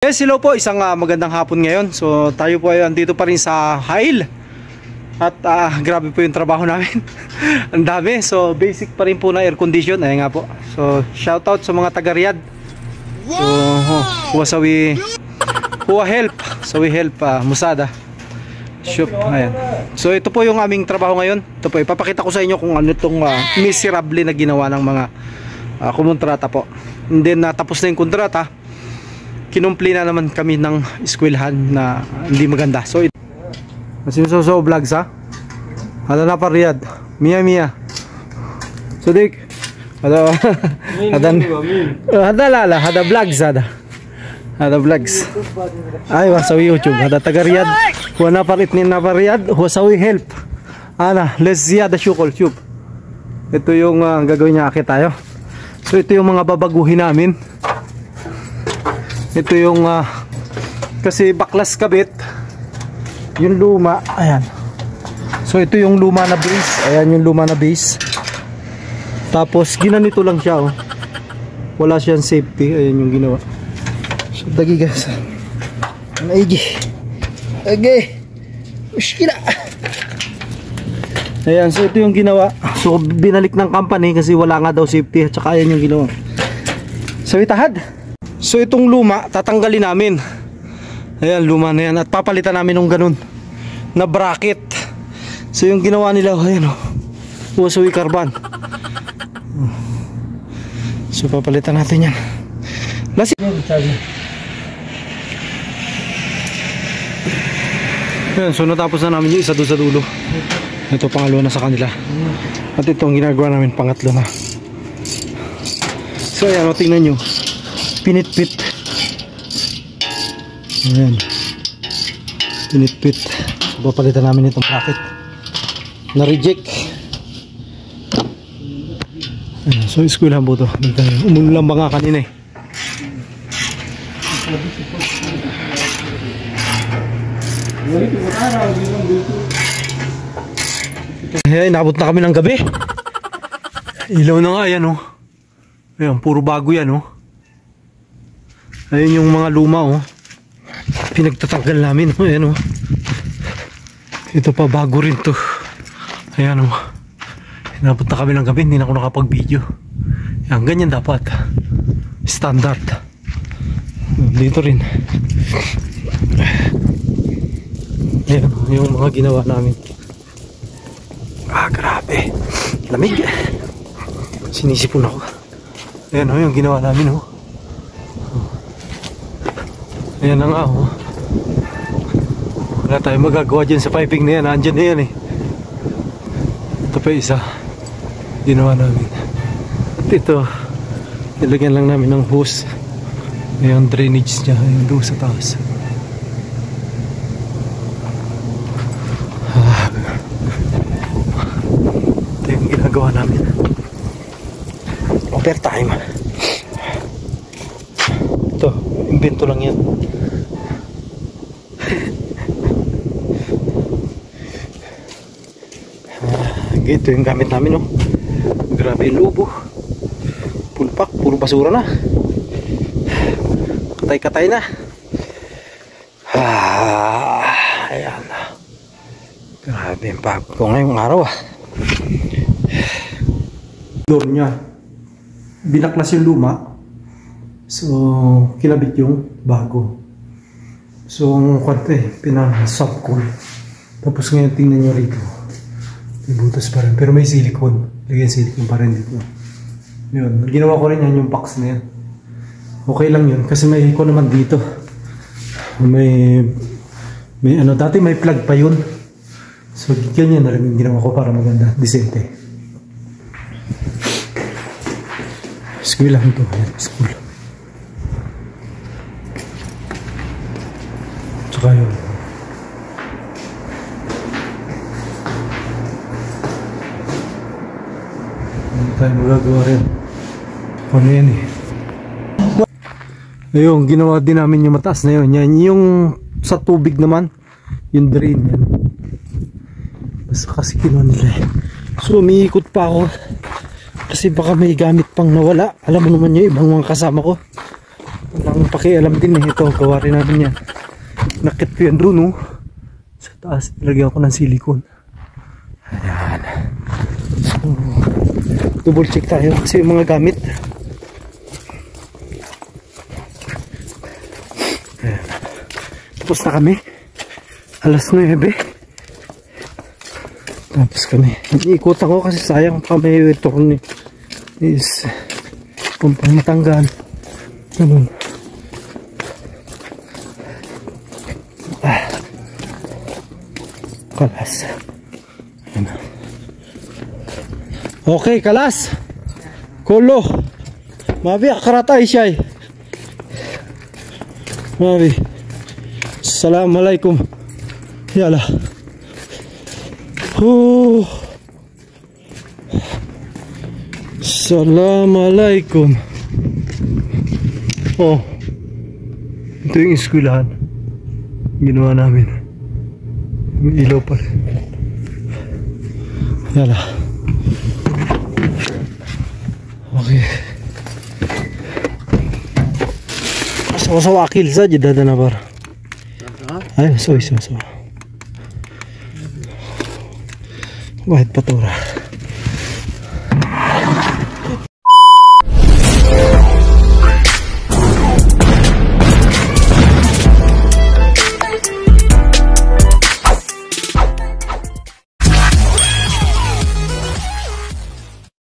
Yes, hello po, isang magandang hapon ngayon. So tayo po ay andito pa rin sa Hail. At grabe po yung trabaho namin. Ang dami. So basic pa rin po na air condition. Ayan nga po. So shout out sa mga taga Riyadh. So huwa help. So we help Musada shop. Ayan. So ito po yung aming trabaho ngayon. Ito po, ipapakita ko sa inyo kung ano itong miserable na ginawa ng mga kumontrata po. And then tapos na yung kontrata, kinumpli na naman kami ng eskwelahan na hindi maganda. So Sinsoso vlogs ha. Hada na pa Riyadh. Mia. So dik. Hada vlogs hada. Hada vlogs. Ay wasawi YouTube. Hada taga Riyadh. Huwa na parit ni na pa Riyadh. Wasawi help. Ana, let's ziyada syukol tube. Ito yung gagawin niya akit tayo. So ito yung mga babaguhin namin. Ito yung kasi baklas kabit yung luma, ayan. So ito yung luma na base, ayan yung luma na base. Tapos ginanito lang siya oh. Wala siyang safety, ayan yung ginawa. So dagi guys. Okay. Mushkila. Ayan, so ito yung ginawa. So binalik ng company kasi wala nga daw safety at saka ayan yung ginawa. So itahad. So itong luma, tatanggalin namin. Ayan, luma na yan. At papalitan namin ng ganun na bracket. So yung ginawa nila, ayan o, Wasawi Carbon. So papalitan natin yan. Lasi. Ayan, so natapos na namin yung isa doon sa dulo. Ito pangalawa na sa kanila. At ito ang ginagawa namin pangatlo na. So ayan o, tingnan nyo. Pinitpit. Ayan. Pinitpit. So, papalitan namin itong bracket. Na-reject. Ayan. So, eskwelahan po ito. Umulang ba nga kanina eh. Ayan, inabot na kami ng gabi. Ilaw na nga, ayan o. Ayan, puro bago yan oh. Ayun yung mga luma oh. Pinagtatanggal namin oh. Ayan oh. Ito pa bago rin to. Ayan oh. Inabot na kami ng gabi, hindi na ako nakapag-video. Ayan, ganyan dapat. Standard. Dito rin. Ayan yung mga ginawa namin. Grabe. Lamig. Sinisipon ako. Ayan o, yung ginawa namin o. Ayan na nga o. Wala tayong magagawa dyan sa piping na yan. Andyan na yan eh. Ito pa isa. Ginawa namin. At ito, nilagyan lang namin ng hose. Ayan, drainage niya. Ayan doon sa taas. Ito yung ginagawa namin. Overtime. Ito, invento lang yan. Ito yung gamit namin oh. Grabe yung lubo. Pulpak, puro basura na. Katay-katay na. Ayan. Grabe yung pagko ngayong araw Door niya, binaklas yung luma. So kinabit yung bago. So ang kwante, pinasubcool. Tapos ngayon tingnan nyo rito, may butas pa rin, pero may silicone. Lagyan silicone pa rin dito. Yun, ginawa ko rin yan yung box na yan. Okay lang yun, kasi may ko naman dito. May ano, dati may plug pa yun. So ganyan na lang yung ginawa ko para maganda, decente. School lang ito. Ayan, school. Tsaka yun. Hindi tayo magagawa rin. Ano yan eh. Ayun, ginawa din namin yung mataas na yun. Yan, yung sa tubig naman, yung drain yan. Basta kasi kinuha nila eh. So umiikot pa ako. Kasi baka may gamit pang nawala. Alam mo naman yung ibang mga kasama ko. Walang pakialam din eh. Ito, gawa rin namin yan. Nakit ko yan doon, oh. Sa taas, ilagyan ko ng silicone. Ayan. So, double check tayo kasi yung mga gamit. Ayan. Tapos na kami. Alas 9. Tapos kami. Iikutan ko kasi sayang pa may return is kung pang matanggal. Ganun. Kalas. Ayan. Okay, kalas. Kolo. Mabi, akaratay siya eh. Mabi. Assalamualaikum. Yala. Assalamualaikum. Oh. Ito yung eskwelahan. Ginawa namin. May ilaw pa rin. Yala. Okay. Masawa wakil saja dada na bar. Ay, so. Wahid patura.